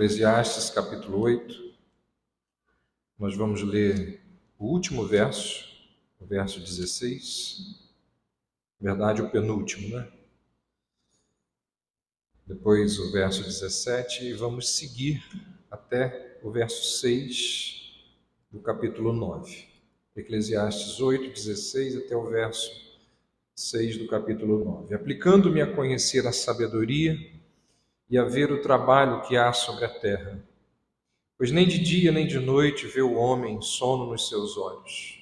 Eclesiastes capítulo 8, nós vamos ler o último verso, o verso 16, na verdade o penúltimo, né? Depois o verso 17 e vamos seguir até o verso 6 do capítulo 9. Eclesiastes 8, 16 até o verso 6 do capítulo 9. Aplicando-me a conhecer a sabedoria e a ver o trabalho que há sobre a terra, pois nem de dia nem de noite vê o homem sono nos seus olhos.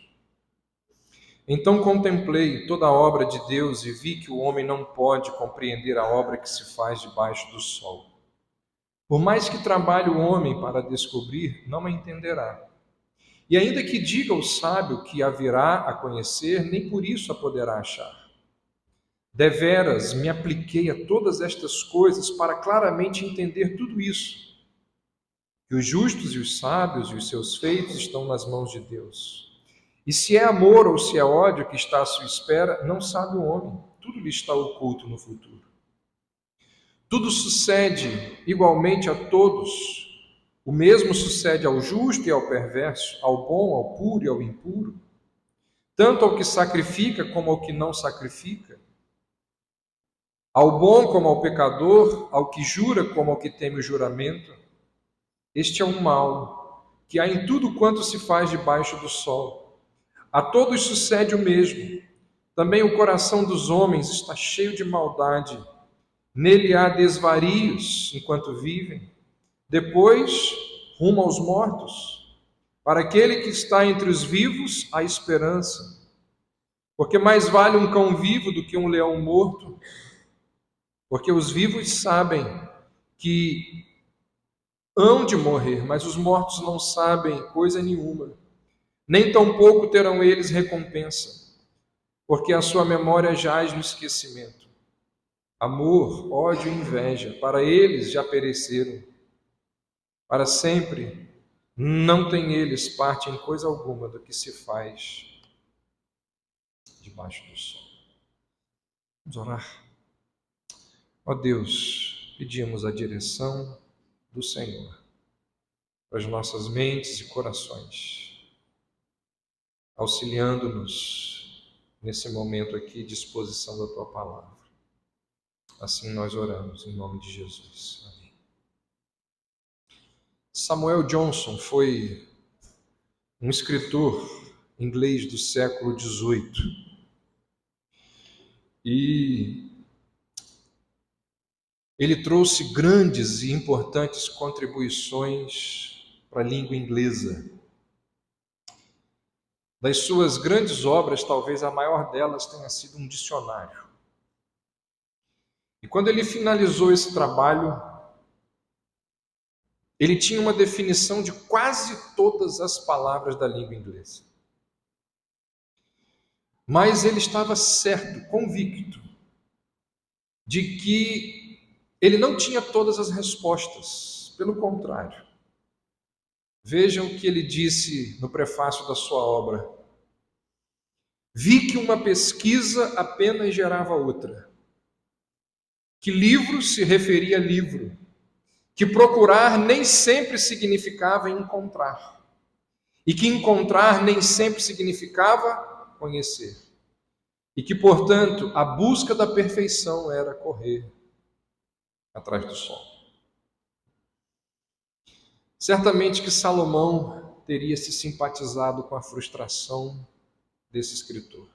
Então contemplei toda a obra de Deus e vi que o homem não pode compreender a obra que se faz debaixo do sol. Por mais que trabalhe o homem para descobrir, não a entenderá. E ainda que diga o sábio que a virá a conhecer, nem por isso a poderá achar. Deveras me apliquei a todas estas coisas para claramente entender tudo isso, que os justos e os sábios e os seus feitos estão nas mãos de Deus. E se é amor ou se é ódio que está à sua espera, não sabe o homem, tudo lhe está oculto no futuro. Tudo sucede igualmente a todos, o mesmo sucede ao justo e ao perverso, ao bom, ao puro e ao impuro, tanto ao que sacrifica como ao que não sacrifica, ao bom como ao pecador, ao que jura como ao que teme o juramento. Este é o mal que há em tudo quanto se faz debaixo do sol. A todos sucede o mesmo. Também o coração dos homens está cheio de maldade. Nele há desvarios enquanto vivem. Depois, rumo aos mortos. Para aquele que está entre os vivos, há esperança. Porque mais vale um cão vivo do que um leão morto. Porque os vivos sabem que hão de morrer, mas os mortos não sabem coisa nenhuma. Nem tampouco terão eles recompensa, porque a sua memória jaz no esquecimento. Amor, ódio e inveja, para eles já pereceram. Para sempre não tem eles parte em coisa alguma do que se faz debaixo do sol. Vamos orar. Ó Deus, pedimos a direção do Senhor para as nossas mentes e corações, auxiliando-nos nesse momento aqui de exposição da Tua Palavra. Assim nós oramos, em nome de Jesus. Amém. Samuel Johnson foi um escritor inglês do século XVIII. E ele trouxe grandes e importantes contribuições para a língua inglesa. Das suas grandes obras, talvez a maior delas tenha sido um dicionário. E quando ele finalizou esse trabalho, ele tinha uma definição de quase todas as palavras da língua inglesa. Mas ele estava certo, convicto, de que ele não tinha todas as respostas. Pelo contrário. Vejam o que ele disse no prefácio da sua obra. Vi que uma pesquisa apenas gerava outra. Que livro se referia a livro. Que procurar nem sempre significava encontrar. E que encontrar nem sempre significava conhecer. E que, portanto, a busca da perfeição era correr atrás do sol. Certamente que Salomão teria se simpatizado com a frustração desse escritor.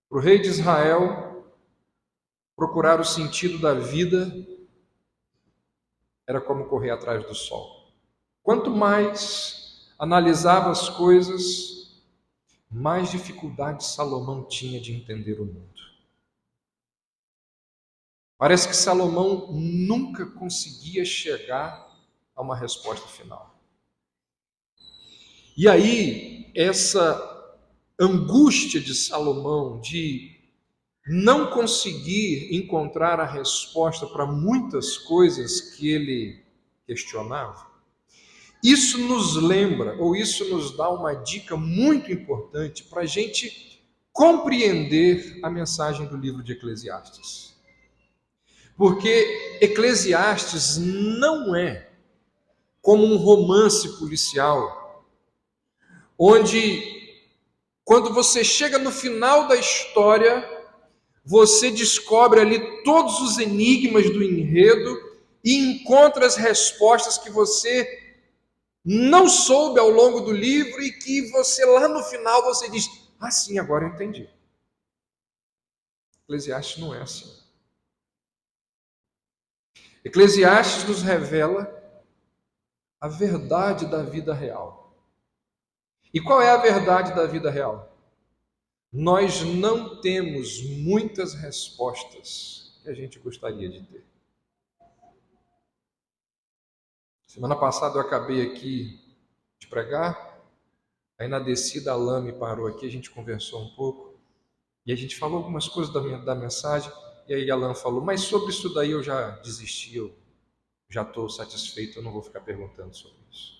Para o rei de Israel, procurar o sentido da vida era como correr atrás do sol. Quanto mais analisava as coisas, mais dificuldade Salomão tinha de entender o mundo. Parece que Salomão nunca conseguia chegar a uma resposta final. E aí, essa angústia de Salomão de não conseguir encontrar a resposta para muitas coisas que ele questionava, isso nos lembra, ou isso nos dá uma dica muito importante para a gente compreender a mensagem do livro de Eclesiastes. Porque Eclesiastes não é como um romance policial, onde, quando você chega no final da história, você descobre ali todos os enigmas do enredo e encontra as respostas que você não soube ao longo do livro e que você lá no final você diz: ah, sim, agora eu entendi. Eclesiastes não é assim. Eclesiastes nos revela a verdade da vida real. E qual é a verdade da vida real? Nós não temos muitas respostas que a gente gostaria de ter. Semana passada eu acabei aqui de pregar, aí na descida a Alain me parou aqui, a gente conversou um pouco, e a gente falou algumas coisas da mensagem, e aí Alain falou: mas sobre isso daí eu já desisti, eu já estou satisfeito, eu não vou ficar perguntando sobre isso.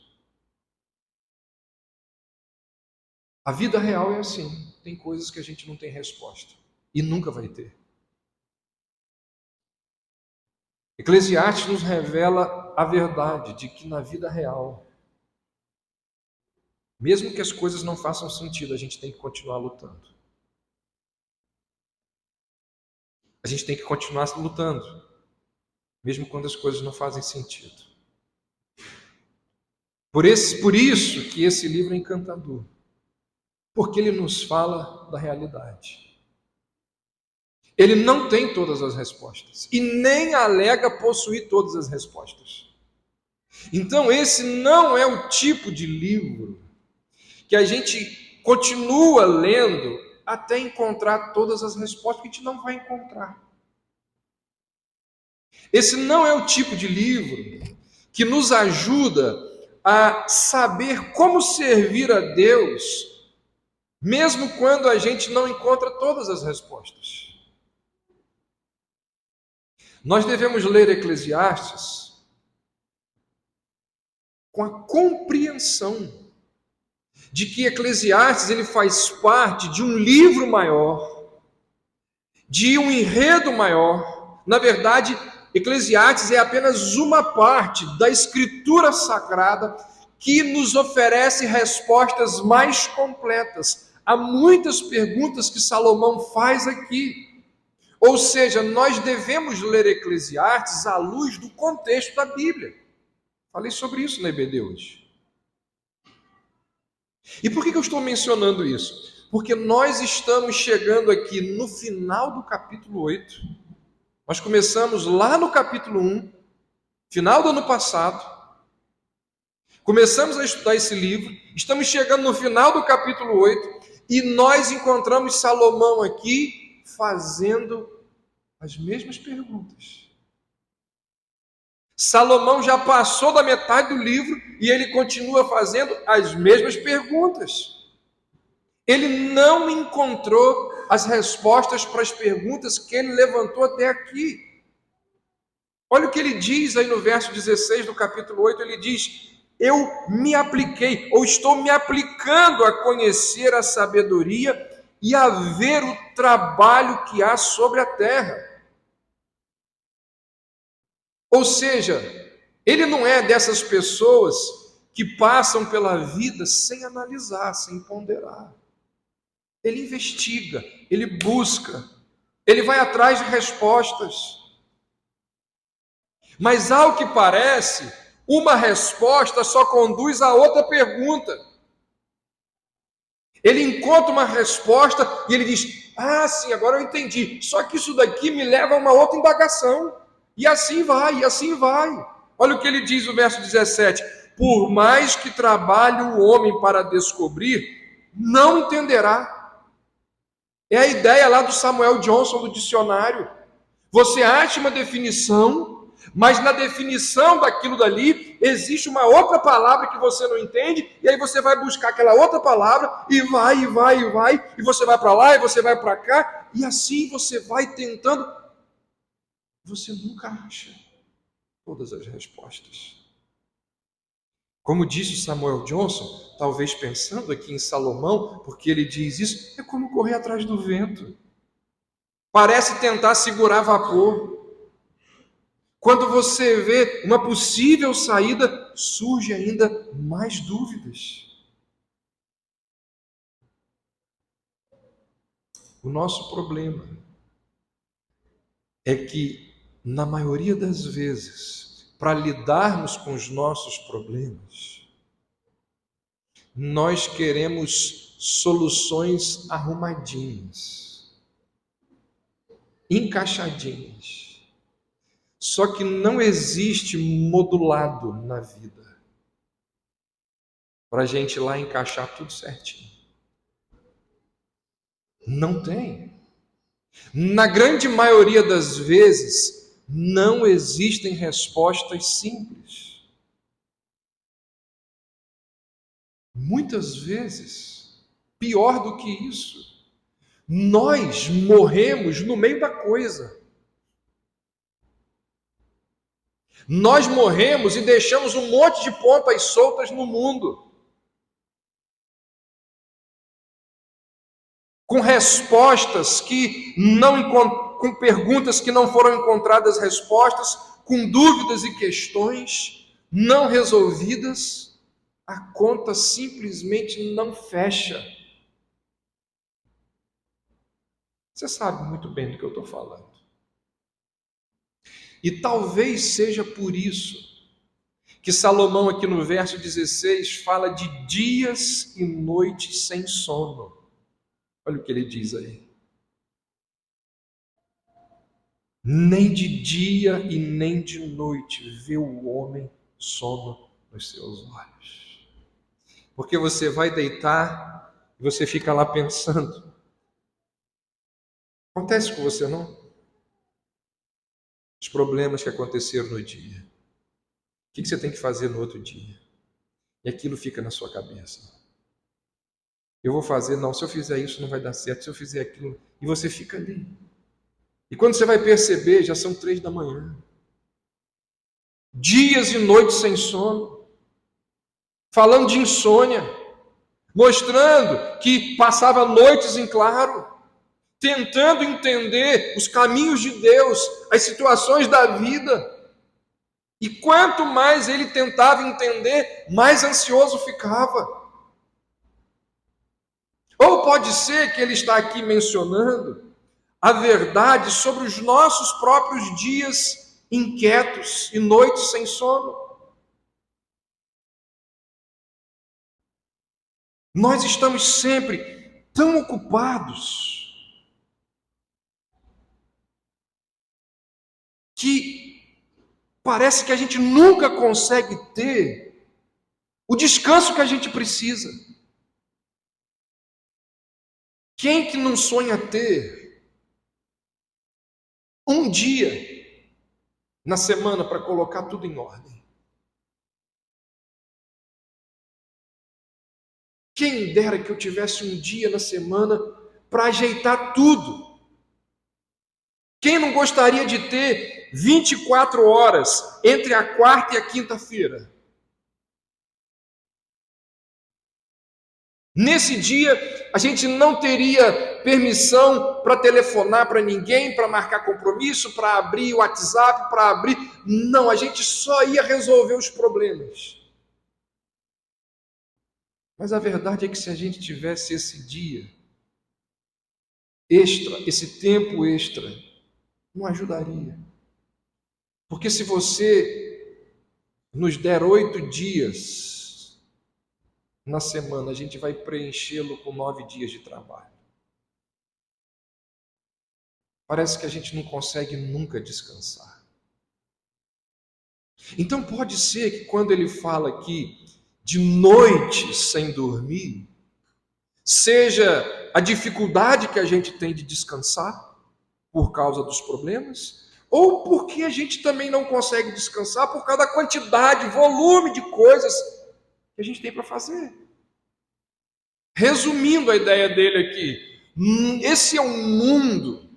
A vida real é assim, tem coisas que a gente não tem resposta, e nunca vai ter. Eclesiastes nos revela a verdade de que na vida real, mesmo que as coisas não façam sentido, a gente tem que continuar lutando. A gente tem que continuar lutando, mesmo quando as coisas não fazem sentido. Por isso que esse livro é encantador, porque ele nos fala da realidade. Ele não tem todas as respostas e nem alega possuir todas as respostas. Então esse não é o tipo de livro que a gente continua lendo até encontrar todas as respostas, que a gente não vai encontrar. Esse não é o tipo de livro que nos ajuda a saber como servir a Deus, mesmo quando a gente não encontra todas as respostas. Nós devemos ler Eclesiastes com a compreensão de que Eclesiastes ele faz parte de um livro maior, de um enredo maior. Na verdade, Eclesiastes é apenas uma parte da Escritura Sagrada que nos oferece respostas mais completas a muitas perguntas que Salomão faz aqui. Ou seja, nós devemos ler Eclesiastes à luz do contexto da Bíblia. Falei sobre isso na EBD hoje. E por que eu estou mencionando isso? Porque nós estamos chegando aqui no final do capítulo 8. Nós começamos lá no capítulo 1, final do ano passado. Começamos a estudar esse livro. Estamos chegando no final do capítulo 8. E nós encontramos Salomão aqui fazendo as mesmas perguntas. Salomão já passou da metade do livro e ele continua fazendo as mesmas perguntas. Ele não encontrou as respostas para as perguntas que ele levantou até aqui. Olha o que ele diz aí no verso 16 do capítulo 8, ele diz: eu me apliquei, ou estou me aplicando a conhecer a sabedoria e a ver o trabalho que há sobre a terra. Ou seja, ele não é dessas pessoas que passam pela vida sem analisar, sem ponderar. Ele investiga, ele busca, ele vai atrás de respostas. Mas ao que parece, uma resposta só conduz a outra pergunta. Ele encontra uma resposta e ele diz: ah, sim, agora eu entendi. Só que isso daqui me leva a uma outra indagação. E assim vai, e assim vai. Olha o que ele diz no verso 17: por mais que trabalhe o homem para descobrir, não entenderá. É a ideia lá do Samuel Johnson, do dicionário. Você acha uma definição, mas na definição daquilo dali, existe uma outra palavra que você não entende, e aí você vai buscar aquela outra palavra, e vai, e vai, e vai, e você vai para lá, e você vai para cá, e assim você vai tentando. Você nunca acha todas as respostas. Como disse Samuel Johnson, talvez pensando aqui em Salomão, porque ele diz isso, é como correr atrás do vento. Parece tentar segurar vapor. Quando você vê uma possível saída, surge ainda mais dúvidas. O nosso problema é que, na maioria das vezes, para lidarmos com os nossos problemas, nós queremos soluções arrumadinhas, encaixadinhas. Só que não existe modulado na vida para a gente ir lá encaixar tudo certinho. Não tem. Na grande maioria das vezes, não existem respostas simples. Muitas vezes, pior do que isso, nós morremos no meio da coisa. Nós morremos e deixamos um monte de pontas soltas no mundo, com respostas que não, com perguntas que não foram encontradas respostas, com dúvidas e questões não resolvidas, a conta simplesmente não fecha. Você sabe muito bem do que eu estou falando. E talvez seja por isso que Salomão aqui no verso 16 fala de dias e noites sem sono. Olha o que ele diz aí. Nem de dia e nem de noite vê o homem sono nos seus olhos. Porque você vai deitar e você fica lá pensando. Acontece com você, não? Os problemas que aconteceram no dia. O que você tem que fazer no outro dia? E aquilo fica na sua cabeça. Eu vou fazer, não, se eu fizer isso não vai dar certo, se eu fizer aquilo, e você fica ali. E quando você vai perceber, já são 3 da manhã. Dias e noites sem sono, falando de insônia, mostrando que passava noites em claro, tentando entender os caminhos de Deus, as situações da vida. E quanto mais ele tentava entender, mais ansioso ficava. Ou pode ser que ele está aqui mencionando a verdade sobre os nossos próprios dias inquietos e noites sem sono. Nós estamos sempre tão ocupados que parece que a gente nunca consegue ter o descanso que a gente precisa. Quem que não sonha ter um dia na semana para colocar tudo em ordem? Quem dera que eu tivesse um dia na semana para ajeitar tudo. Quem não gostaria de ter 24 horas entre a quarta e a quinta-feira? Nesse dia, a gente não teria permissão para telefonar para ninguém, para marcar compromisso, para abrir o WhatsApp, para abrir... Não, a gente só ia resolver os problemas. Mas a verdade é que se a gente tivesse esse dia extra, esse tempo extra, não ajudaria. Porque se você nos der 8 dias na semana, a gente vai preenchê-lo com 9 dias de trabalho. Parece que a gente não consegue nunca descansar. Então pode ser que quando ele fala aqui de noite sem dormir, seja a dificuldade que a gente tem de descansar por causa dos problemas, ou porque a gente também não consegue descansar por causa da quantidade, volume de coisas que a gente tem para fazer. Resumindo a ideia dele aqui, esse é um mundo,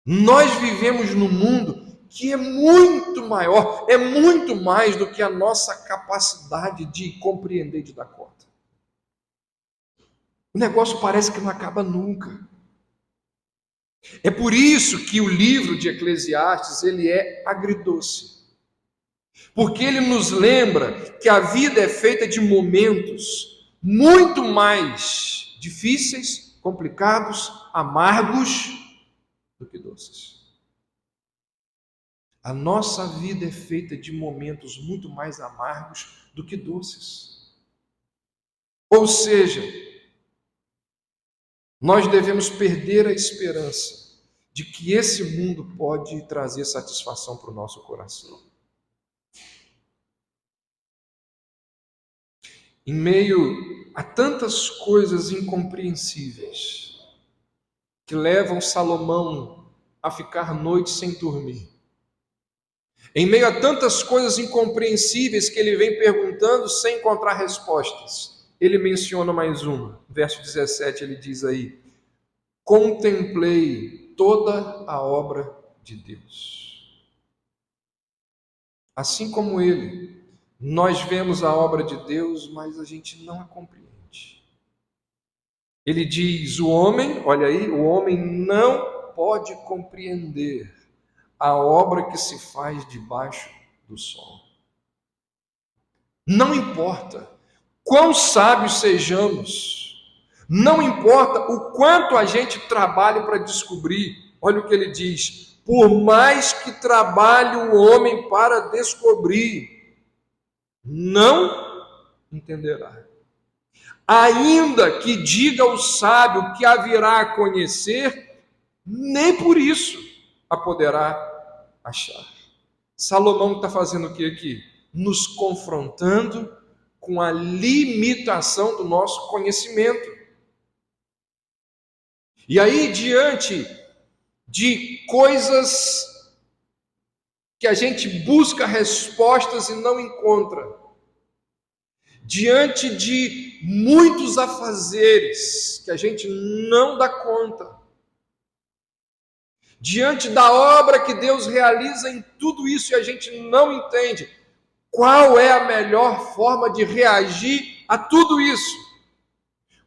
nós vivemos num mundo que é muito maior, é muito mais do que a nossa capacidade de compreender e de dar conta. O negócio parece que não acaba nunca. É por isso que o livro de Eclesiastes, ele é agridoce. Porque ele nos lembra que a vida é feita de momentos muito mais difíceis, complicados, amargos do que doces. A nossa vida é feita de momentos muito mais amargos do que doces. Ou seja, nós devemos perder a esperança de que esse mundo pode trazer satisfação para o nosso coração. Em meio a tantas coisas incompreensíveis que levam Salomão a ficar noites sem dormir, em meio a tantas coisas incompreensíveis que ele vem perguntando sem encontrar respostas, ele menciona mais uma. Verso 17 ele diz aí: contemplei toda a obra de Deus. Assim como ele, nós vemos a obra de Deus, mas a gente não a compreende. Ele diz: o homem, olha aí, o homem não pode compreender a obra que se faz debaixo do sol. Não importa quão sábios sejamos, não importa o quanto a gente trabalhe para descobrir, olha o que ele diz: por mais que trabalhe o homem para descobrir, não entenderá. Ainda que diga o sábio que a virá a conhecer, nem por isso a poderá achar. Salomão está fazendo o que aqui? Nos confrontando com a limitação do nosso conhecimento. E aí, diante de coisas que a gente busca respostas e não encontra, diante de muitos afazeres que a gente não dá conta, diante da obra que Deus realiza em tudo isso e a gente não entende, qual é a melhor forma de reagir a tudo isso?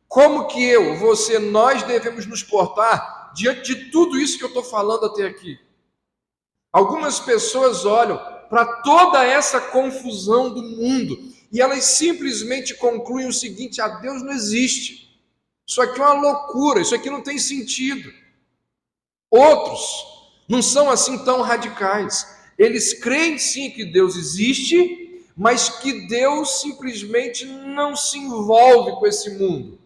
Como que eu, você, nós devemos nos portar diante de tudo isso que eu estou falando até aqui? Algumas pessoas olham para toda essa confusão do mundo e elas simplesmente concluem o seguinte: ah, Deus não existe. Isso aqui é uma loucura, isso aqui não tem sentido. Outros não são assim tão radicais. Eles creem sim que Deus existe, mas que Deus simplesmente não se envolve com esse mundo.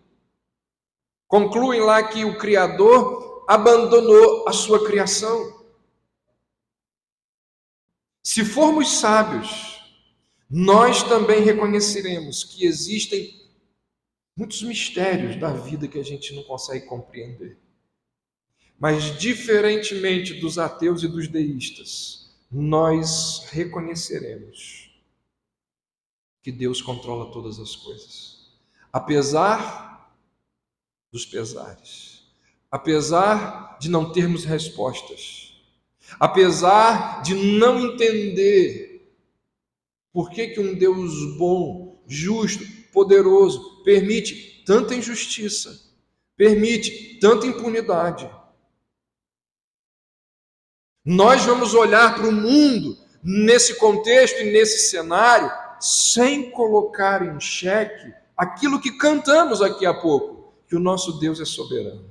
Concluem lá que o Criador abandonou a sua criação. Se formos sábios, nós também reconheceremos que existem muitos mistérios da vida que a gente não consegue compreender. Mas, diferentemente dos ateus e dos deístas, nós reconheceremos que Deus controla todas as coisas. Apesar dos pesares, apesar de não termos respostas, apesar de não entender por que um Deus bom, justo, poderoso, permite tanta injustiça, permite tanta impunidade. Nós vamos olhar para o mundo nesse contexto e nesse cenário sem colocar em xeque aquilo que cantamos aqui há pouco, que o nosso Deus é soberano.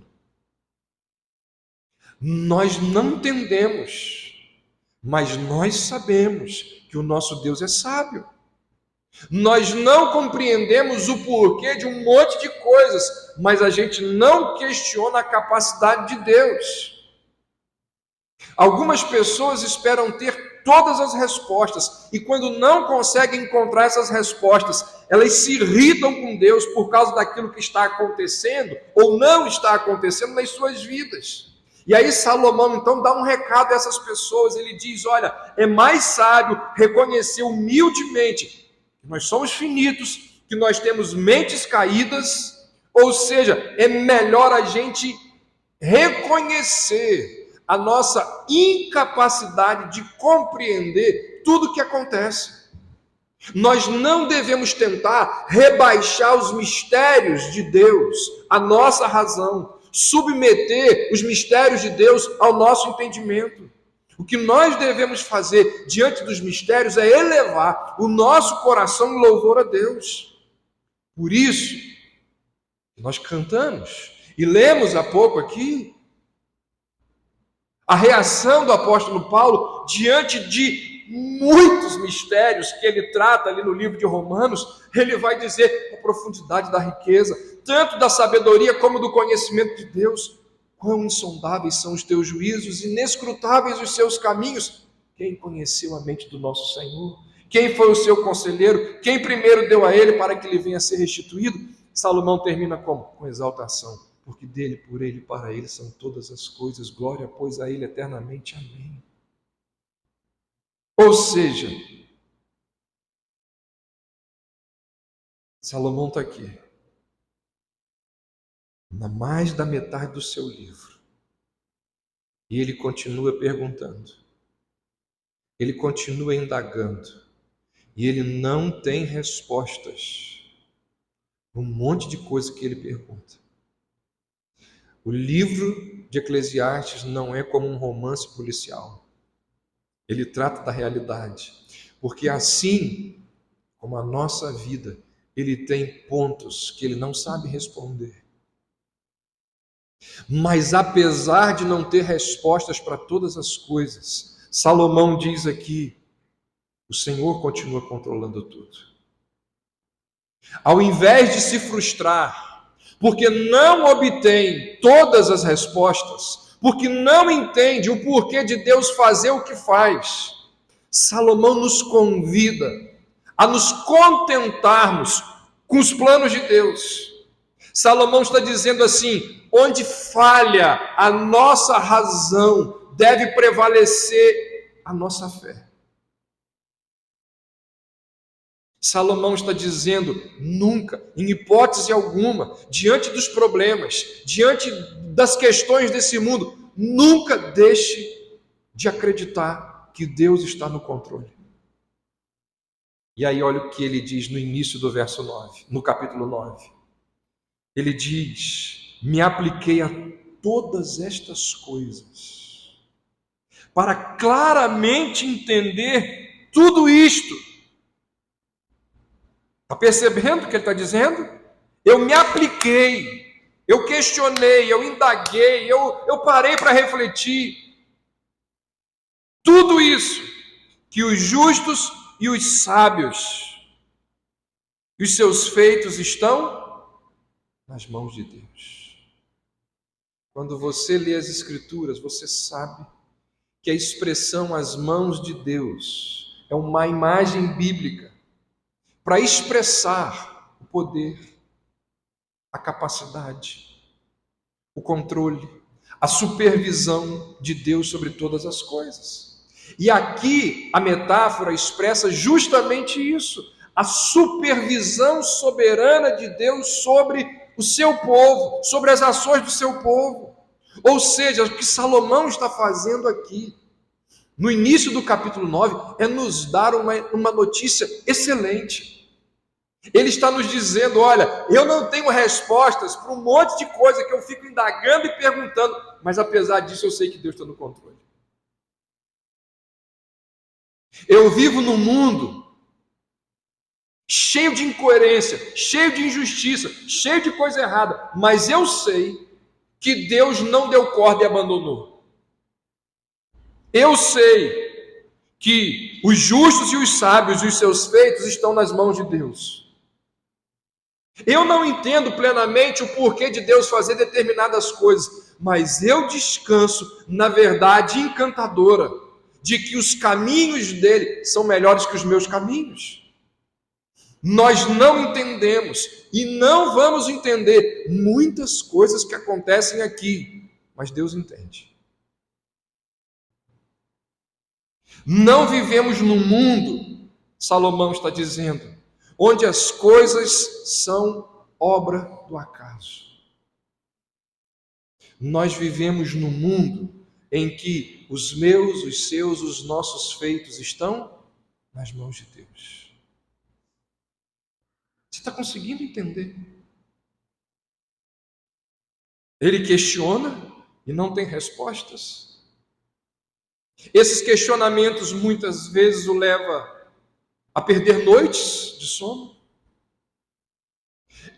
Nós não entendemos, mas nós sabemos que o nosso Deus é sábio. Nós não compreendemos o porquê de um monte de coisas, mas a gente não questiona a capacidade de Deus. Algumas pessoas esperam ter todas as respostas e quando não conseguem encontrar essas respostas, elas se irritam com Deus por causa daquilo que está acontecendo ou não está acontecendo nas suas vidas. E aí Salomão então dá um recado a essas pessoas, ele diz: olha, é mais sábio reconhecer humildemente que nós somos finitos, que nós temos mentes caídas, ou seja, é melhor a gente reconhecer a nossa incapacidade de compreender tudo o que acontece. Nós não devemos tentar rebaixar os mistérios de Deus, a nossa razão, submeter os mistérios de Deus ao nosso entendimento. O que nós devemos fazer diante dos mistérios é elevar o nosso coração em louvor a Deus. Por isso, nós cantamos e lemos há pouco aqui a reação do apóstolo Paulo diante de muitos mistérios que ele trata ali no livro de Romanos. Ele vai dizer a profundidade da riqueza, tanto da sabedoria como do conhecimento de Deus. Quão insondáveis são os teus juízos, inescrutáveis os seus caminhos. Quem conheceu a mente do nosso Senhor? Quem foi o seu conselheiro? Quem primeiro deu a ele para que ele venha a ser restituído? Salomão termina como? Com exaltação. Porque dele, por ele, para ele são todas as coisas. Glória, pois, a ele eternamente. Amém. Ou seja, Salomão está aqui, na mais da metade do seu livro, e ele continua perguntando, ele continua indagando, e ele não tem respostas. Um monte de coisa que ele pergunta. O livro de Eclesiastes não é como um romance policial. Ele trata da realidade, porque assim como a nossa vida, ele tem pontos que ele não sabe responder. Mas apesar de não ter respostas para todas as coisas, Salomão diz aqui, o Senhor continua controlando tudo. Ao invés de se frustrar, porque não obtém todas as respostas, porque não entende o porquê de Deus fazer o que faz, Salomão nos convida a nos contentarmos com os planos de Deus. Salomão está dizendo assim: onde falha a nossa razão, deve prevalecer a nossa fé. Salomão está dizendo, nunca, em hipótese alguma, diante dos problemas, diante das questões desse mundo, nunca deixe de acreditar que Deus está no controle. E aí olha o que ele diz no início do verso 9, no capítulo 9. Ele diz, me apliquei a todas estas coisas, para claramente entender tudo isto. Está percebendo o que ele está dizendo? Eu me apliquei, eu questionei, eu indaguei, eu parei para refletir. Tudo isso que os justos e os sábios, os seus feitos estão nas mãos de Deus. Quando você lê as Escrituras, você sabe que a expressão as mãos de Deus é uma imagem bíblica para expressar o poder, a capacidade, o controle, a supervisão de Deus sobre todas as coisas. E aqui a metáfora expressa justamente isso, a supervisão soberana de Deus sobre o seu povo, sobre as ações do seu povo. Ou seja, o que Salomão está fazendo aqui, no início do capítulo 9, é nos dar uma notícia excelente. Ele está nos dizendo, olha, eu não tenho respostas para um monte de coisa que eu fico indagando e perguntando, mas apesar disso eu sei que Deus está no controle. Eu vivo num mundo cheio de incoerência, cheio de injustiça, cheio de coisa errada, mas eu sei que Deus não deu corda e abandonou. Eu sei que os justos e os sábios e os seus feitos estão nas mãos de Deus. Eu não entendo plenamente o porquê de Deus fazer determinadas coisas, mas eu descanso na verdade encantadora de que os caminhos dele são melhores que os meus caminhos. Nós não entendemos e não vamos entender muitas coisas que acontecem aqui, mas Deus entende. Não vivemos num mundo, Salomão está dizendo, onde as coisas são obra do acaso. Nós vivemos num mundo em que os meus, os seus, os nossos feitos estão nas mãos de Deus. Você está conseguindo entender? Ele questiona e não tem respostas. Esses questionamentos muitas vezes o levam a perder noites de sono.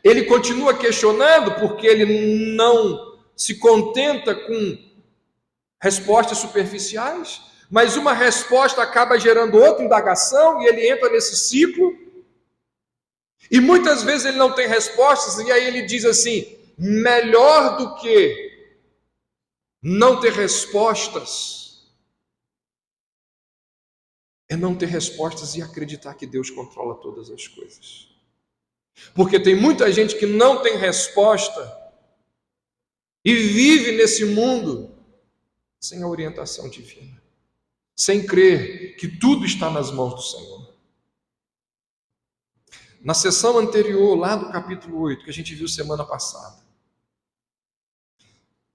Ele continua questionando porque ele não se contenta com respostas superficiais, mas uma resposta acaba gerando outra indagação e ele entra nesse ciclo. E muitas vezes ele não tem respostas e aí ele diz assim: melhor do que não ter respostas é não ter respostas e acreditar que Deus controla todas as coisas. Porque tem muita gente que não tem resposta e vive nesse mundo sem a orientação divina, sem crer que tudo está nas mãos do Senhor. Na sessão anterior, lá do capítulo 8, que a gente viu semana passada,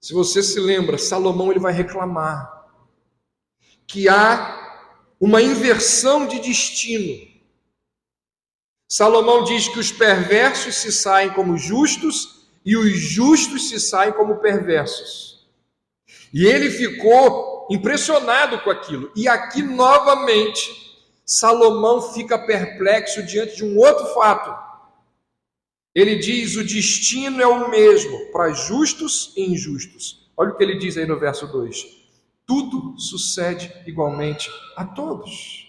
se você se lembra, Salomão ele vai reclamar que há uma inversão de destino. Salomão diz que os perversos se saem como justos e os justos se saem como perversos. E ele ficou impressionado com aquilo. E aqui novamente, Salomão fica perplexo diante de um outro fato. Ele diz: o destino é o mesmo para justos e injustos. Olha o que ele diz aí no verso 2. Tudo sucede igualmente a todos.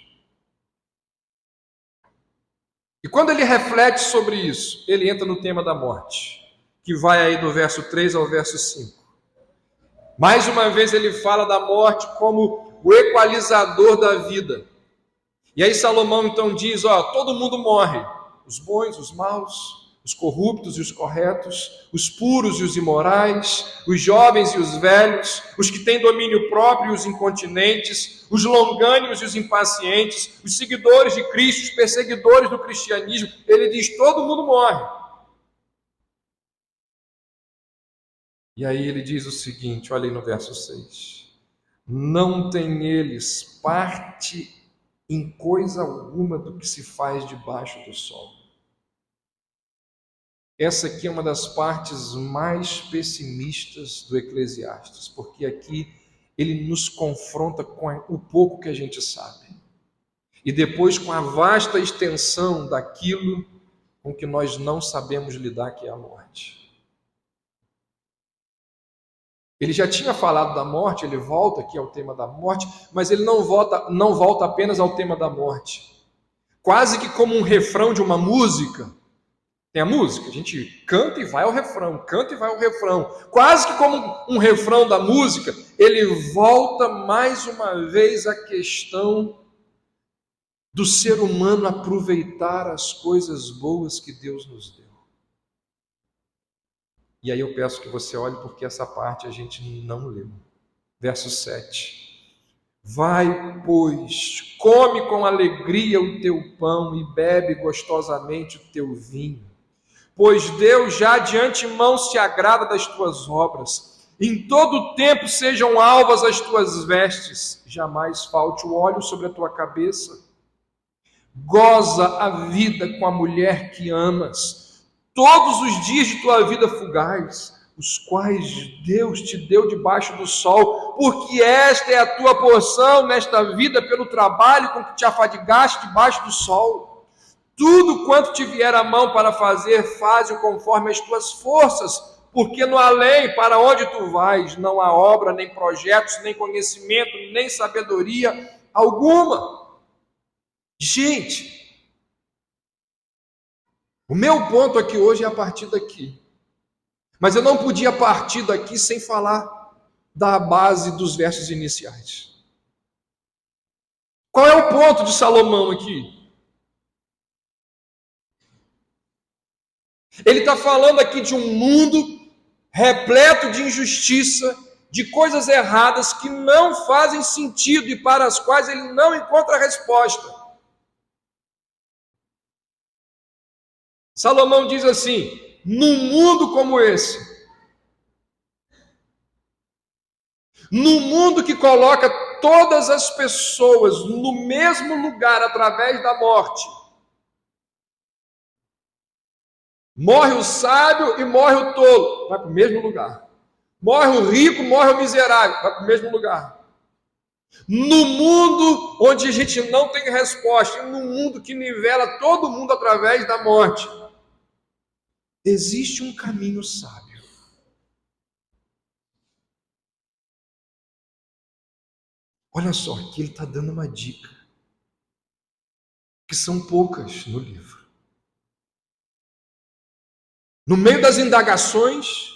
E quando ele reflete sobre isso, ele entra no tema da morte, que vai aí do verso 3 ao verso 5. Mais uma vez ele fala da morte como o equalizador da vida. E aí Salomão então diz, todo mundo morre, os bons, os maus, os corruptos e os corretos, os puros e os imorais, os jovens e os velhos, os que têm domínio próprio e os incontinentes, os longânimos e os impacientes, os seguidores de Cristo, os perseguidores do cristianismo. Ele diz, todo mundo morre. E aí ele diz o seguinte, olha aí no verso 6. Não tem eles parte em coisa alguma do que se faz debaixo do sol. Essa aqui é uma das partes mais pessimistas do Eclesiastes, porque aqui ele nos confronta com o pouco que a gente sabe. E depois com a vasta extensão daquilo com que nós não sabemos lidar, que é a morte. Ele já tinha falado da morte, ele volta aqui ao tema da morte, mas ele não volta apenas ao tema da morte. Quase que como um refrão de uma música. Tem a música, a gente canta e vai ao refrão, canta e vai ao refrão. Quase que como um refrão da música, ele volta mais uma vez à questão do ser humano aproveitar as coisas boas que Deus nos deu. E aí eu peço que você olhe, porque essa parte a gente não leu. Verso 7. Vai, pois, come com alegria o teu pão e bebe gostosamente o teu vinho. Pois Deus já de antemão se agrada das tuas obras. Em todo o tempo sejam alvas as tuas vestes, jamais falte o óleo sobre a tua cabeça. Goza a vida com a mulher que amas, todos os dias de tua vida fugaz, os quais Deus te deu debaixo do sol, porque esta é a tua porção nesta vida pelo trabalho com que te afadigaste debaixo do sol. Tudo quanto te vier à mão para fazer, faze-o conforme as tuas forças, porque no além, para onde tu vais, não há obra, nem projetos, nem conhecimento, nem sabedoria alguma. Gente, o meu ponto aqui hoje é a partir daqui. Mas eu não podia partir daqui sem falar da base dos versos iniciais. Qual é o ponto de Salomão aqui? Ele está falando aqui de um mundo repleto de injustiça, de coisas erradas que não fazem sentido e para as quais ele não encontra resposta. Salomão diz assim: num mundo como esse, num mundo que coloca todas as pessoas no mesmo lugar através da morte, morre o sábio e morre o tolo, vai para o mesmo lugar. Morre o rico, morre o miserável, vai para o mesmo lugar. No mundo onde a gente não tem resposta, no mundo que nivela todo mundo através da morte, existe um caminho sábio. Olha só, aqui ele está dando uma dica, que são poucas no livro. No meio das indagações,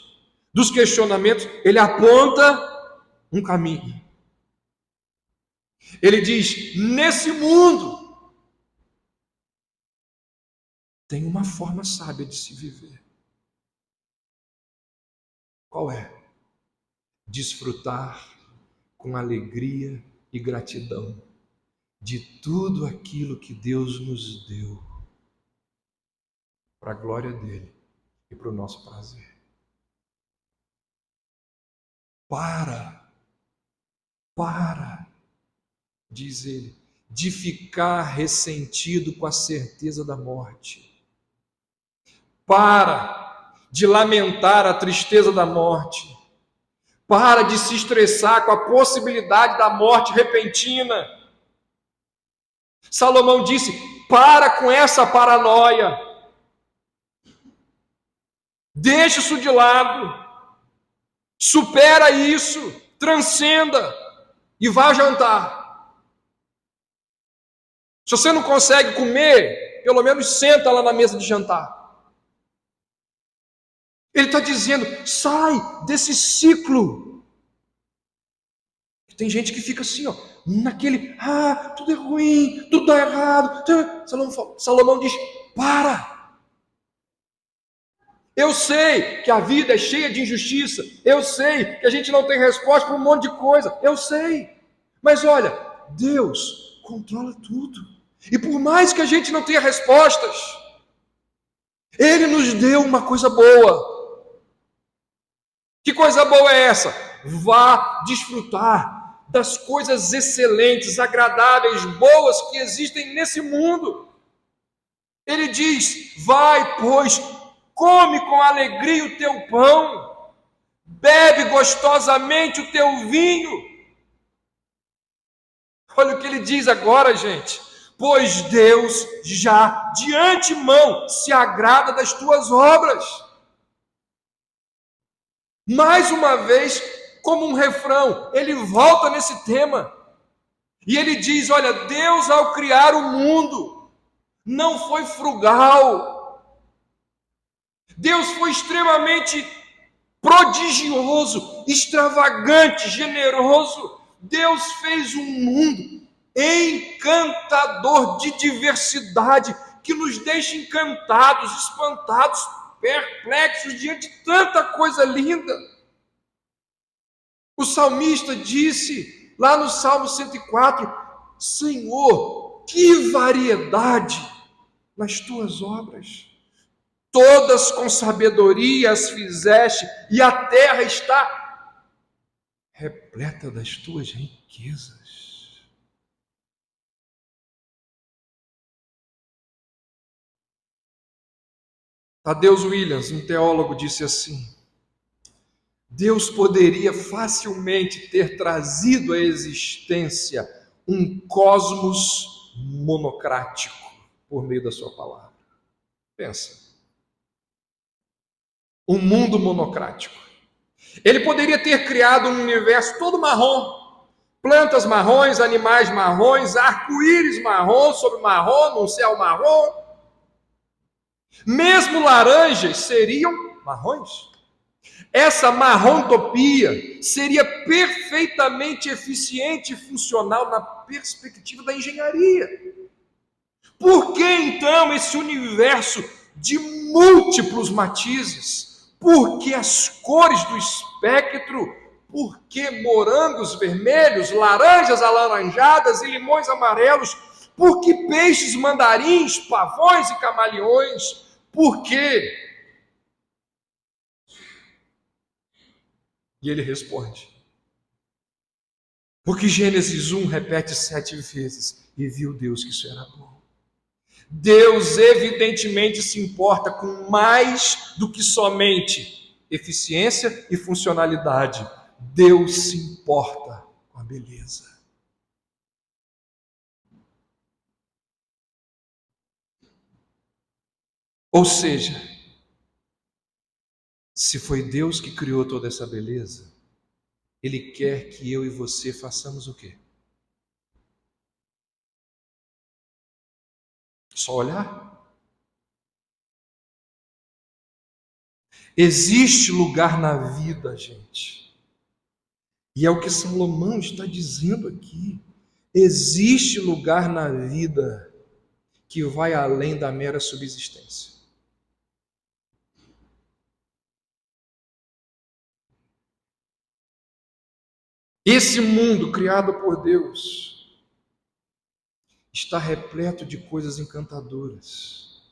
dos questionamentos, ele aponta um caminho. Ele diz: nesse mundo tem uma forma sábia de se viver. Qual é? Desfrutar com alegria e gratidão de tudo aquilo que Deus nos deu, para a glória dele e para o nosso prazer. Para, diz ele, de ficar ressentido com a certeza da morte. Para de lamentar a tristeza da morte. Para de se estressar com a possibilidade da morte repentina. Salomão disse: para com essa paranoia. Deixa isso de lado. Supera isso. Transcenda. E vá jantar. Se você não consegue comer, pelo menos senta lá na mesa de jantar. Ele está dizendo: sai desse ciclo. Tem gente que fica assim, ó, naquele, tudo é ruim, tudo está errado. Salomão diz: para. Eu sei que a vida é cheia de injustiça, eu sei que a gente não tem resposta para um monte de coisa, eu sei. Mas olha, Deus controla tudo. E por mais que a gente não tenha respostas, Ele nos deu uma coisa boa. Que coisa boa é essa? Vá desfrutar das coisas excelentes, agradáveis, boas que existem nesse mundo. Ele diz: vai, pois, come com alegria o teu pão, bebe gostosamente o teu vinho. Olha o que ele diz agora, gente: pois Deus já de antemão se agrada das tuas obras. Mais uma vez, como um refrão, ele volta nesse tema. E ele diz: olha, Deus ao criar o mundo não foi frugal. Deus foi extremamente prodigioso, extravagante, generoso. Deus fez um mundo encantador de diversidade, que nos deixa encantados, espantados, perplexos diante de tanta coisa linda. O salmista disse lá no Salmo 104: Senhor, que variedade nas tuas obras, todas com sabedoria as fizeste, e a terra está repleta das tuas riquezas. Tadeusz Williams, um teólogo, disse assim: Deus poderia facilmente ter trazido à existência um cosmos monocrático por meio da sua palavra. Pensa. Um mundo monocrático. Ele poderia ter criado um universo todo marrom, plantas marrons, animais marrons, arco-íris marrom sobre marrom, num céu marrom. Mesmo laranjas seriam marrons. Essa marrontopia seria perfeitamente eficiente e funcional na perspectiva da engenharia. Por que então esse universo de múltiplos matizes? Por que as cores do espectro? Por que morangos vermelhos, laranjas alaranjadas e limões amarelos? Por que peixes mandarins, pavões e camaleões? Por quê? E ele responde: porque Gênesis 1 repete 7 vezes: e viu Deus que isso era bom. Deus evidentemente se importa com mais do que somente eficiência e funcionalidade. Deus se importa com a beleza. Ou seja, se foi Deus que criou toda essa beleza, Ele quer que eu e você façamos o quê? Só olhar? Existe lugar na vida, gente. E é o que Salomão está dizendo aqui. Existe lugar na vida que vai além da mera subsistência. Esse mundo criado por Deus está repleto de coisas encantadoras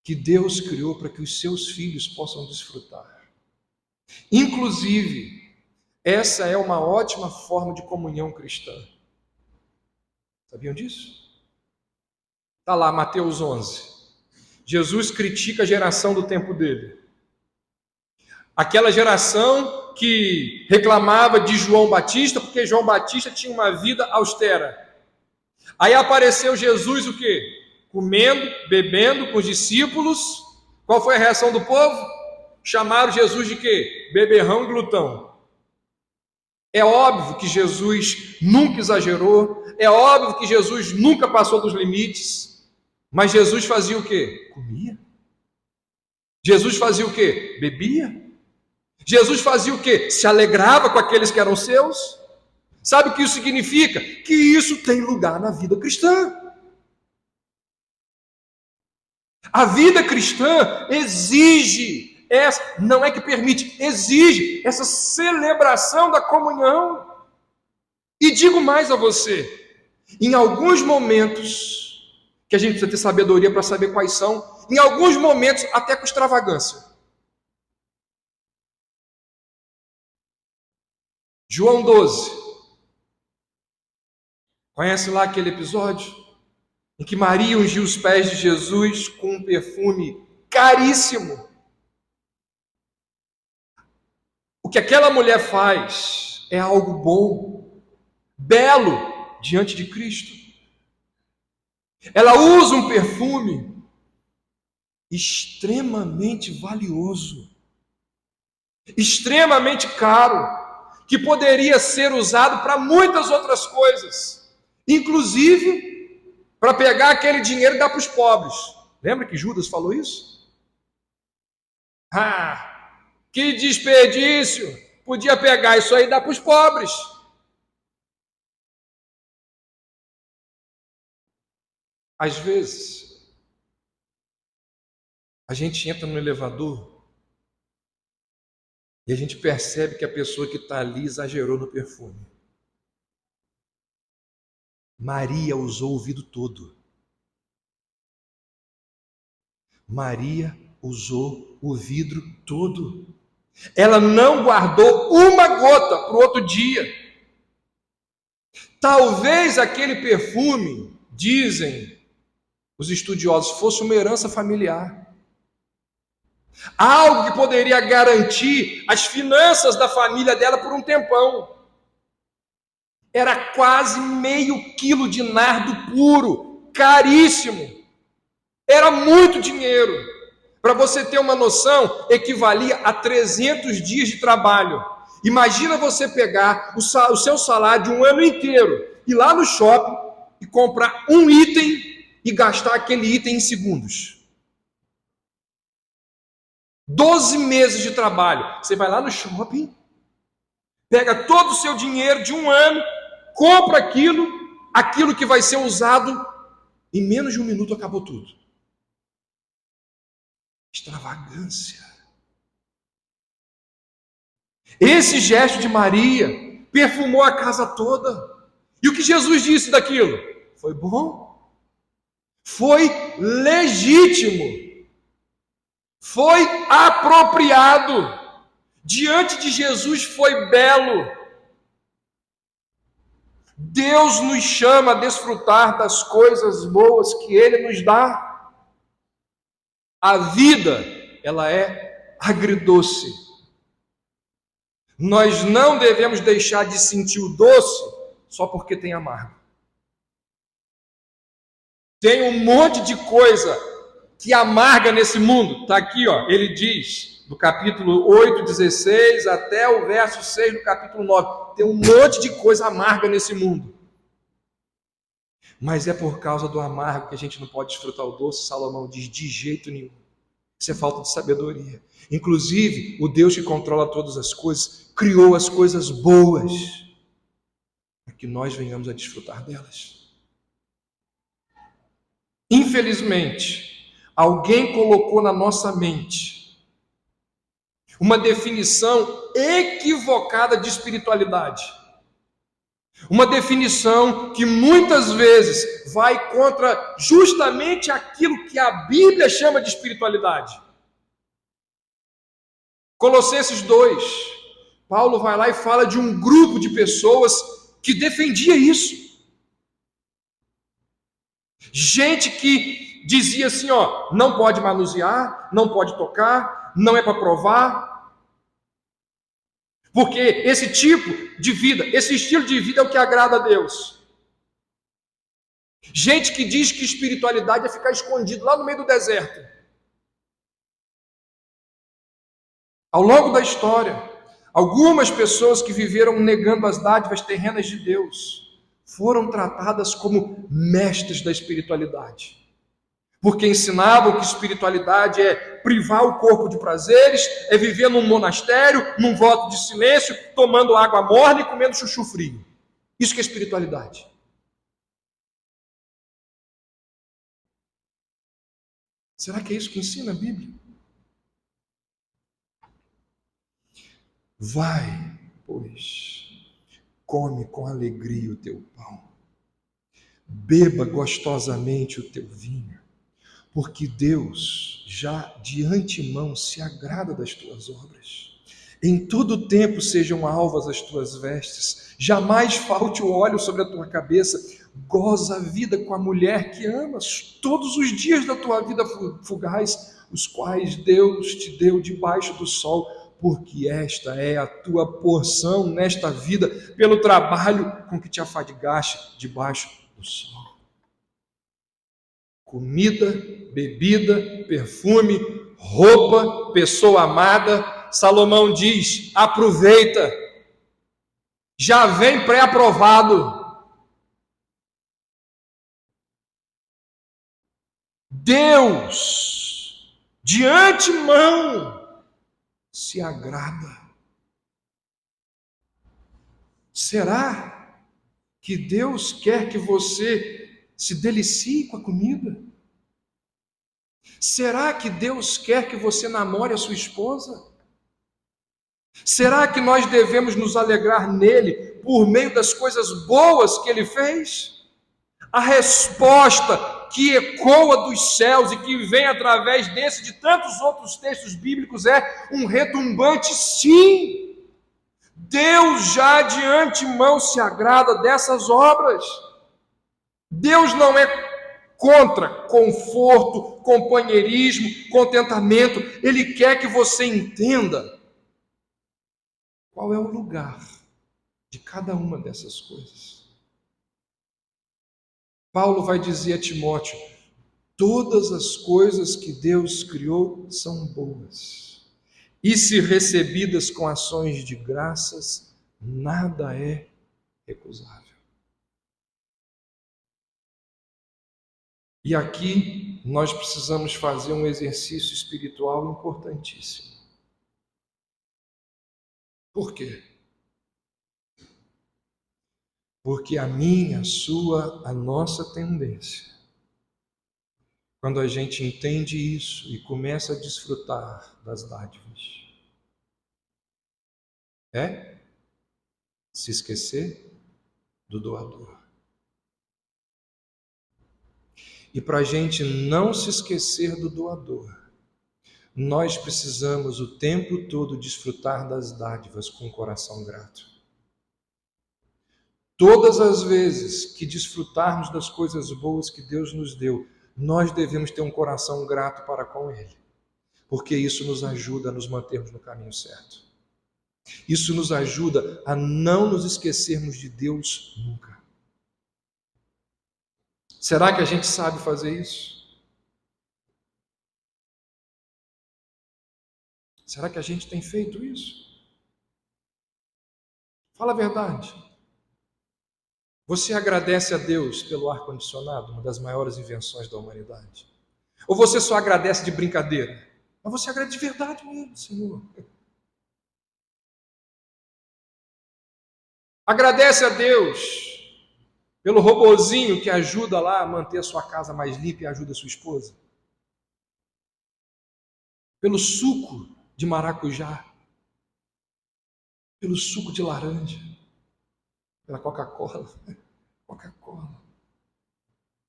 que Deus criou para que os seus filhos possam desfrutar. Inclusive, essa é uma ótima forma de comunhão cristã. Sabiam disso? Está lá, Mateus 11. Jesus critica a geração do tempo dele. Aquela geração que reclamava de João Batista, porque João Batista tinha uma vida austera. Aí apareceu Jesus o quê? Comendo, bebendo com os discípulos. Qual foi a reação do povo? Chamaram Jesus de quê? Beberrão e glutão. É óbvio que Jesus nunca exagerou, é óbvio que Jesus nunca passou dos limites, mas Jesus fazia o quê? Comia. Jesus fazia o quê? Bebia. Jesus fazia o quê? Se alegrava com aqueles que eram seus. Sabe o que isso significa? Que isso tem lugar na vida cristã. A vida cristã exige, não é que permite, exige essa celebração da comunhão. E digo mais a você, em alguns momentos, que a gente precisa ter sabedoria para saber quais são, em alguns momentos até com extravagância. João 12. Conhece lá aquele episódio em que Maria ungiu os pés de Jesus com um perfume caríssimo? O que aquela mulher faz é algo bom, belo diante de Cristo. Ela usa um perfume extremamente valioso, extremamente caro, que poderia ser usado para muitas outras coisas, inclusive para pegar aquele dinheiro e dar para os pobres. Lembra que Judas falou isso? Que desperdício! Podia pegar isso aí e dar para os pobres. Às vezes, a gente entra no elevador e a gente percebe que a pessoa que está ali exagerou no perfume. Maria usou o vidro todo. Maria usou o vidro todo. Ela não guardou uma gota para o outro dia. Talvez aquele perfume, dizem os estudiosos, fosse uma herança familiar. Algo que poderia garantir as finanças da família dela por um tempão. Era quase meio quilo de nardo puro, caríssimo. Era muito dinheiro. Para você ter uma noção, equivalia a 300 dias de trabalho. Imagina você pegar o seu salário de um ano inteiro, ir lá no shopping e comprar um item e gastar aquele item em segundos. 12 meses de trabalho. Você vai lá no shopping, pega todo o seu dinheiro de um ano, compra aquilo que vai ser usado, em menos de um minuto acabou tudo. Extravagância. Esse gesto de Maria perfumou a casa toda. E o que Jesus disse daquilo? Foi bom, foi legítimo, foi apropriado. Diante de Jesus foi belo. Deus nos chama a desfrutar das coisas boas que Ele nos dá. A vida, ela é agridoce. Nós não devemos deixar de sentir o doce só porque tem amargo. Tem um monte de coisa que amarga nesse mundo. Está aqui, ele diz, do capítulo 8, 16, até o verso 6 do capítulo 9. Tem um monte de coisa amarga nesse mundo. Mas é por causa do amargo que a gente não pode desfrutar o doce. Salomão diz, de jeito nenhum. Isso é falta de sabedoria. Inclusive, o Deus que controla todas as coisas, criou as coisas boas, para que nós venhamos a desfrutar delas. Infelizmente, alguém colocou na nossa mente uma definição equivocada de espiritualidade. Uma definição que muitas vezes vai contra justamente aquilo que a Bíblia chama de espiritualidade. Colossenses 2, Paulo vai lá e fala de um grupo de pessoas que defendia isso. Gente que dizia assim, não pode manusear, não pode tocar, não é para provar. Porque esse tipo de vida, esse estilo de vida é o que agrada a Deus. Gente que diz que espiritualidade é ficar escondido lá no meio do deserto. Ao longo da história, algumas pessoas que viveram negando as dádivas terrenas de Deus foram tratadas como mestres da espiritualidade. Porque ensinavam que espiritualidade é privar o corpo de prazeres, é viver num monastério, num voto de silêncio, tomando água morna e comendo chuchu frio. Isso que é espiritualidade. Será que é isso que ensina a Bíblia? Vai, pois, come com alegria o teu pão, beba gostosamente o teu vinho, porque Deus já de antemão se agrada das tuas obras. Em todo tempo sejam alvas as tuas vestes, jamais falte o óleo sobre a tua cabeça, goza a vida com a mulher que amas, todos os dias da tua vida fugaz, os quais Deus te deu debaixo do sol, porque esta é a tua porção nesta vida, pelo trabalho com que te afadigaste debaixo do sol. Comida, bebida, perfume, roupa, pessoa amada. Salomão diz, aproveita, já vem pré-aprovado. Deus, de antemão, se agrada. Será que Deus quer que você se delicie com a comida? Será que Deus quer que você namore a sua esposa? Será que nós devemos nos alegrar nele por meio das coisas boas que ele fez? A resposta que ecoa dos céus e que vem através desse e de tantos outros textos bíblicos é um retumbante sim. Deus já de antemão se agrada dessas obras. Deus não é contra conforto, companheirismo, contentamento. Ele quer que você entenda qual é o lugar de cada uma dessas coisas. Paulo vai dizer a Timóteo, todas as coisas que Deus criou são boas, e se recebidas com ações de graças, nada é recusável. E aqui nós precisamos fazer um exercício espiritual importantíssimo. Por quê? Porque a minha, a sua, a nossa tendência, quando a gente entende isso e começa a desfrutar das dádivas, é se esquecer do doador. E para a gente não se esquecer do doador, nós precisamos o tempo todo desfrutar das dádivas com o coração grato. Todas as vezes que desfrutarmos das coisas boas que Deus nos deu, nós devemos ter um coração grato para com Ele. porque isso nos ajuda a nos mantermos no caminho certo. Isso nos ajuda a não nos esquecermos de Deus nunca. Será que a gente sabe fazer isso? Será que a gente tem feito isso? Fala a verdade. Você agradece a Deus pelo ar-condicionado, uma das maiores invenções da humanidade? Ou você só agradece de brincadeira? Mas você agradece de verdade mesmo, Senhor. Agradece a Deus pelo robozinho que ajuda lá a manter a sua casa mais limpa e ajuda a sua esposa. Pelo suco de maracujá. Pelo suco de laranja. Pela Coca-Cola. Coca-Cola.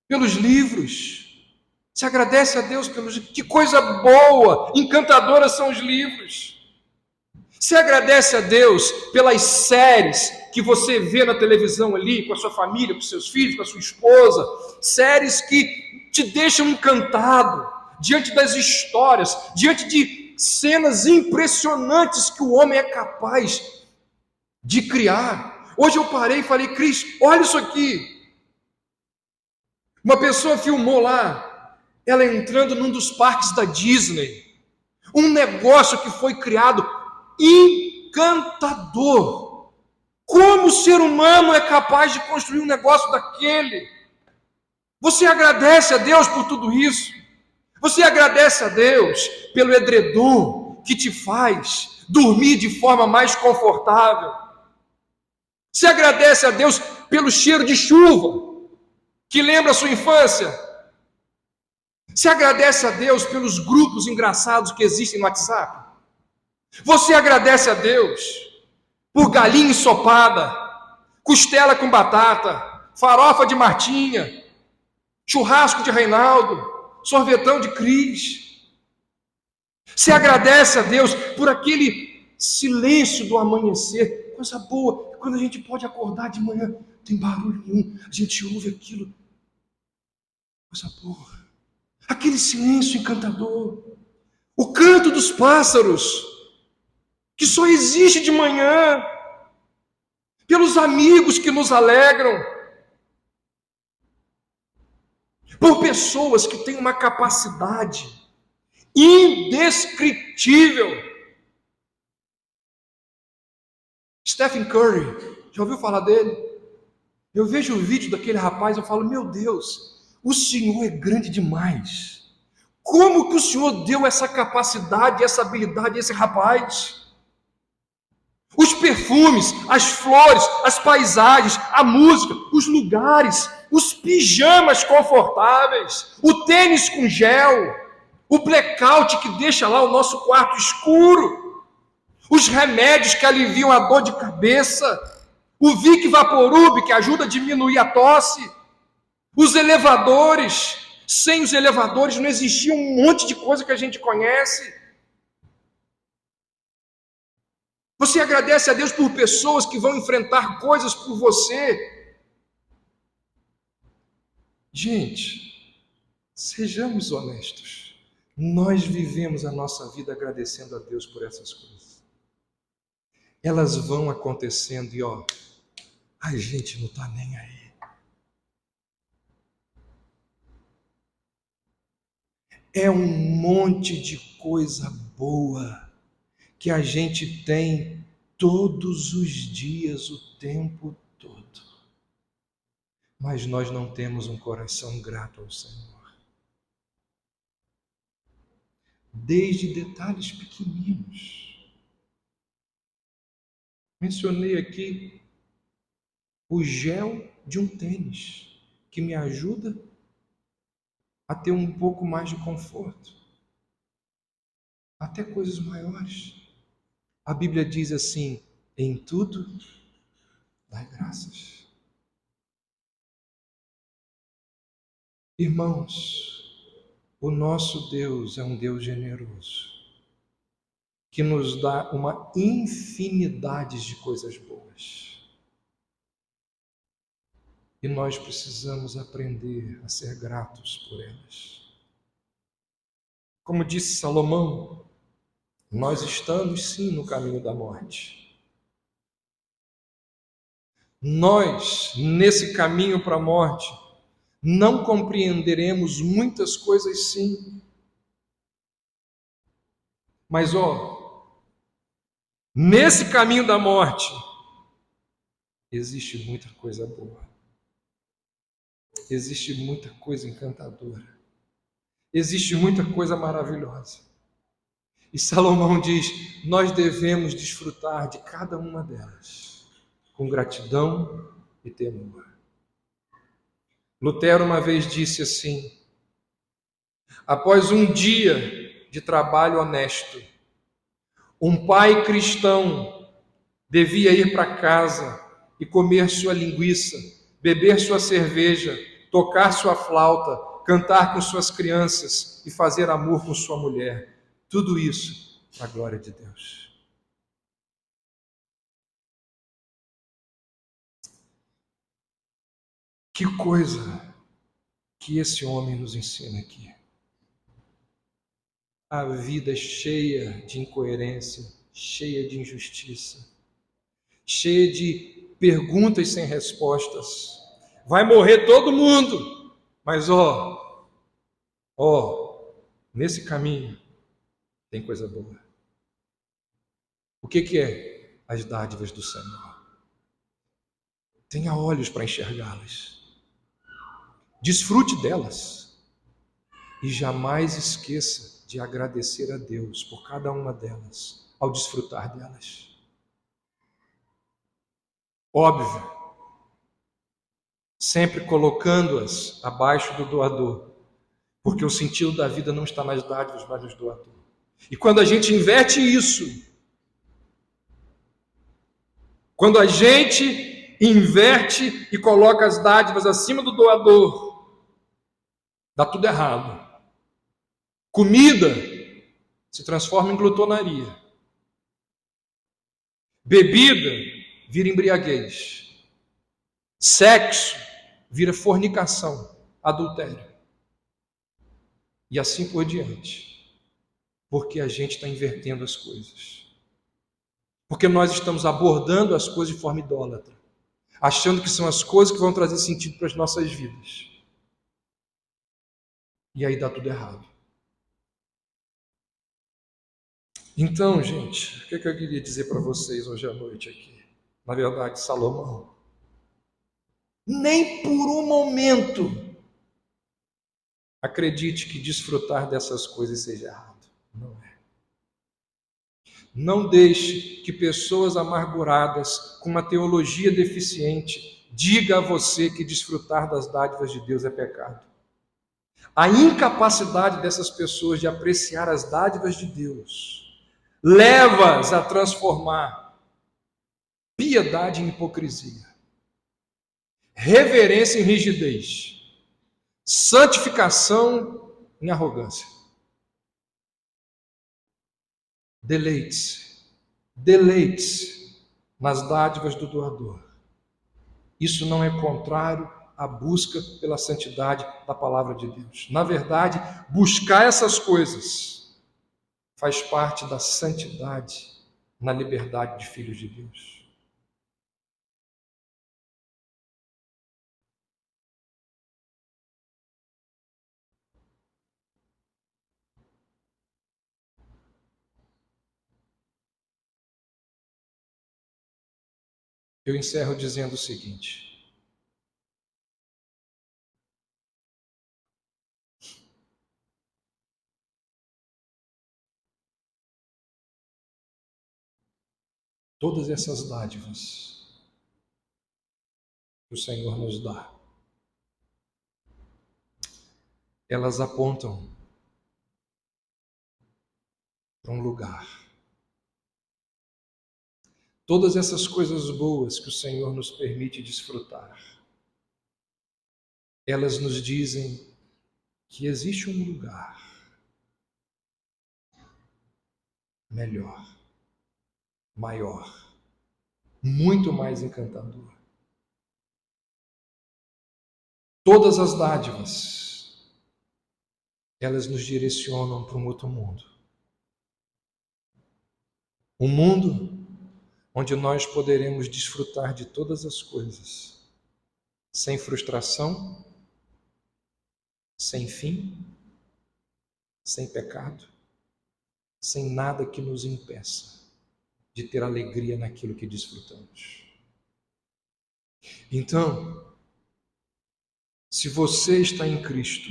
Pelos livros. Se agradece a Deus pelos livros. Que coisa boa, encantadora são os livros. Se agradece a Deus pelas séries que você vê na televisão ali, com a sua família, com seus filhos, com a sua esposa. Séries que te deixam encantado diante das histórias, diante de cenas impressionantes que o homem é capaz de criar. Hoje eu parei e falei, Cris, olha isso aqui. Uma pessoa filmou lá, ela entrando num dos parques da Disney. Um negócio que foi criado encantador. Como o ser humano é capaz de construir um negócio daquele? Você agradece a Deus por tudo isso? Você agradece a Deus pelo edredom que te faz dormir de forma mais confortável? Você agradece a Deus pelo cheiro de chuva que lembra a sua infância? Você agradece a Deus pelos grupos engraçados que existem no WhatsApp? Você agradece a Deus por galinha ensopada, costela com batata, farofa de Martinha, churrasco de Reinaldo, sorvetão de Cris? Você agradece a Deus por aquele silêncio do amanhecer, coisa boa, quando a gente pode acordar de manhã, não tem barulho nenhum, a gente ouve aquilo, coisa boa, aquele silêncio encantador, o canto dos pássaros, que só existe de manhã, pelos amigos que nos alegram, por pessoas que têm uma capacidade indescritível. Stephen Curry, já ouviu falar dele? Eu vejo o vídeo daquele rapaz, eu falo, meu Deus, o Senhor é grande demais. Como que o Senhor deu essa capacidade, essa habilidade a esse rapaz? Os perfumes, as flores, as paisagens, a música, os lugares, os pijamas confortáveis, o tênis com gel, o blackout que deixa lá o nosso quarto escuro, os remédios que aliviam a dor de cabeça, o Vic Vaporub que ajuda a diminuir a tosse, os elevadores. Sem os elevadores não existia um monte de coisa que a gente conhece. Você agradece a Deus por pessoas que vão enfrentar coisas por você. Gente, sejamos honestos. Nós vivemos a nossa vida agradecendo a Deus por essas coisas. Elas vão acontecendo e a gente não está nem aí. É um monte de coisa boa que a gente tem todos os dias, o tempo todo. Mas nós não temos um coração grato ao Senhor. Desde detalhes pequeninos. Mencionei aqui o gel de um tênis, que me ajuda a ter um pouco mais de conforto. Até coisas maiores. A Bíblia diz assim, em tudo, dai graças. Irmãos, o nosso Deus é um Deus generoso, que nos dá uma infinidade de coisas boas. E nós precisamos aprender a ser gratos por elas. Como disse Salomão, nós estamos sim no caminho da morte. Nós, nesse caminho para a morte, não compreenderemos muitas coisas sim. Mas nesse caminho da morte, existe muita coisa boa. Existe muita coisa encantadora. Existe muita coisa maravilhosa. E Salomão diz: nós devemos desfrutar de cada uma delas, com gratidão e temor. Lutero uma vez disse assim: após um dia de trabalho honesto, um pai cristão devia ir para casa e comer sua linguiça, beber sua cerveja, tocar sua flauta, cantar com suas crianças e fazer amor com sua mulher. Tudo isso para a glória de Deus. Que coisa que esse homem nos ensina aqui. A vida é cheia de incoerência, cheia de injustiça, cheia de perguntas sem respostas. Vai morrer todo mundo, mas nesse caminho tem coisa boa. O que é? As dádivas do Senhor. Tenha olhos para enxergá-las. Desfrute delas. E jamais esqueça de agradecer a Deus por cada uma delas, ao desfrutar delas. Óbvio, sempre colocando-as abaixo do doador, porque o sentido da vida não está nas dádivas, mas nos doadores. E quando a gente inverte isso, quando a gente inverte e coloca as dádivas acima do doador, dá tudo errado. Comida se transforma em glutonaria. Bebida vira embriaguez. Sexo vira fornicação, adultério. E assim por diante. Porque a gente está invertendo as coisas. Porque nós estamos abordando as coisas de forma idólatra, achando que são as coisas que vão trazer sentido para as nossas vidas. E aí dá tudo errado. Então, gente, o que eu queria dizer para vocês hoje à noite aqui? Na verdade, Salomão, nem por um momento acredite que desfrutar dessas coisas seja errado. Não é. Não deixe que pessoas amarguradas, com uma teologia deficiente, diga a você que desfrutar das dádivas de Deus é pecado. A incapacidade dessas pessoas de apreciar as dádivas de Deus leva-as a transformar piedade em hipocrisia, reverência em rigidez, santificação em arrogância. Deleite-se nas dádivas do doador. Isso não é contrário à busca pela santidade da palavra de Deus. Na verdade, buscar essas coisas faz parte da santidade na liberdade de filhos de Deus. Eu encerro dizendo o seguinte: todas essas dádivas que o Senhor nos dá, elas apontam para um lugar. Todas essas coisas boas que o Senhor nos permite desfrutar, elas nos dizem que existe um lugar melhor, maior, muito mais encantador. Todas as dádivas elas nos direcionam para um outro mundo. Um mundo onde nós poderemos desfrutar de todas as coisas, sem frustração, sem fim, sem pecado, sem nada que nos impeça de ter alegria naquilo que desfrutamos. Então, se você está em Cristo,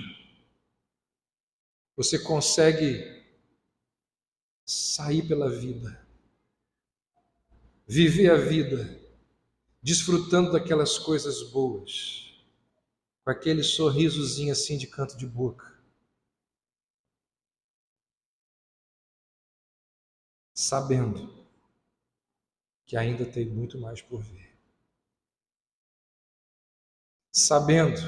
você consegue sair pela vida, viver a vida, desfrutando daquelas coisas boas, com aquele sorrisozinho assim de canto de boca, sabendo que ainda tem muito mais por vir. Sabendo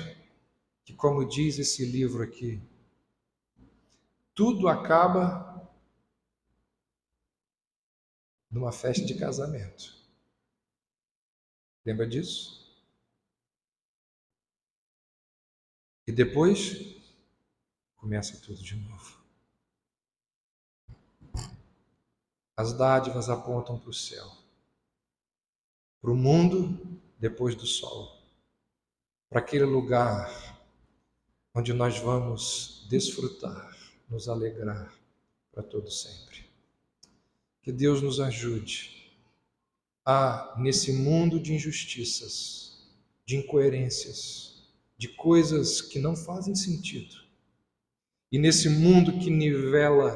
que, como diz esse livro aqui, tudo acaba numa festa de casamento. Lembra disso? E depois começa tudo de novo. As dádivas apontam para o céu, para o mundo depois do sol, para aquele lugar onde nós vamos desfrutar, nos alegrar para todo sempre. Que Deus nos ajude a, nesse mundo de injustiças, de incoerências, de coisas que não fazem sentido, e nesse mundo que nivela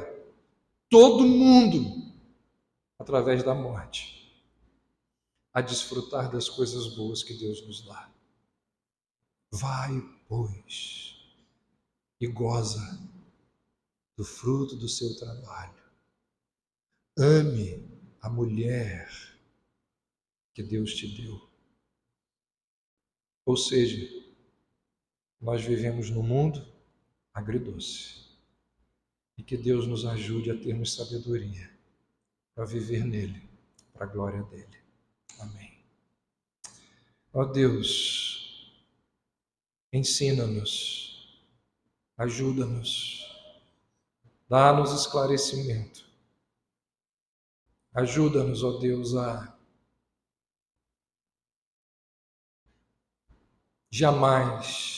todo mundo através da morte, a desfrutar das coisas boas que Deus nos dá. Vai, pois, e goza do fruto do seu trabalho. Ame a mulher que Deus te deu. Ou seja, nós vivemos num mundo agridoce. E que Deus nos ajude a termos sabedoria para viver nele, para a glória dele. Amém. Ó Deus, ensina-nos, ajuda-nos, dá-nos esclarecimento. Ajuda-nos, ó Deus, a jamais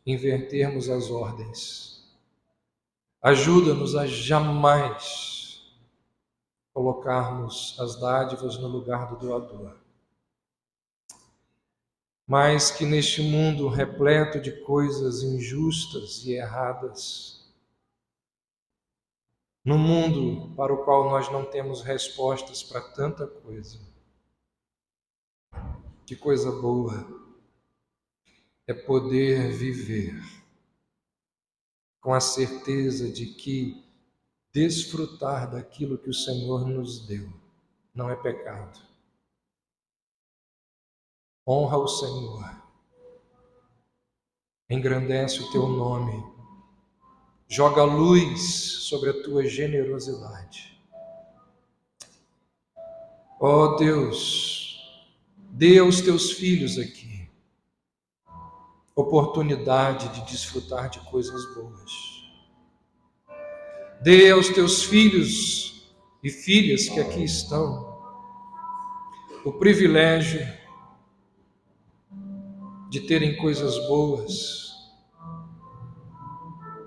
invertermos as ordens. Ajuda-nos a jamais colocarmos as dádivas no lugar do doador. Mas que neste mundo repleto de coisas injustas e erradas, num mundo para o qual nós não temos respostas para tanta coisa, que coisa boa é poder viver com a certeza de que desfrutar daquilo que o Senhor nos deu não é pecado. Honra o Senhor, engrandece o teu nome, joga luz sobre a tua generosidade. Ó Deus, dê aos teus filhos aqui oportunidade de desfrutar de coisas boas. Dê aos teus filhos e filhas que aqui estão o privilégio de terem coisas boas,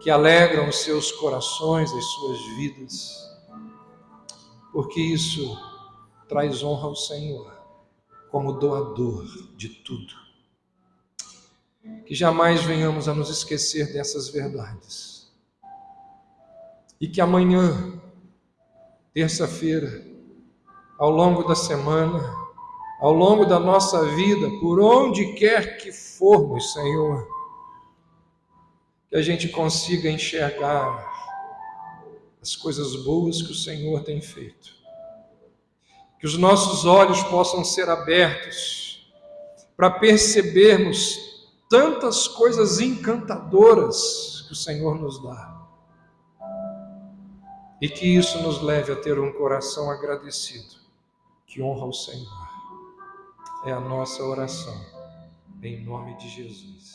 que alegram os seus corações, as suas vidas, porque isso traz honra ao Senhor, como doador de tudo. Que jamais venhamos a nos esquecer dessas verdades. E que amanhã, terça-feira, ao longo da semana, ao longo da nossa vida, por onde quer que formos, Senhor, que a gente consiga enxergar as coisas boas que o Senhor tem feito. Que os nossos olhos possam ser abertos para percebermos tantas coisas encantadoras que o Senhor nos dá. E que isso nos leve a ter um coração agradecido, que honra o Senhor. É a nossa oração, em nome de Jesus.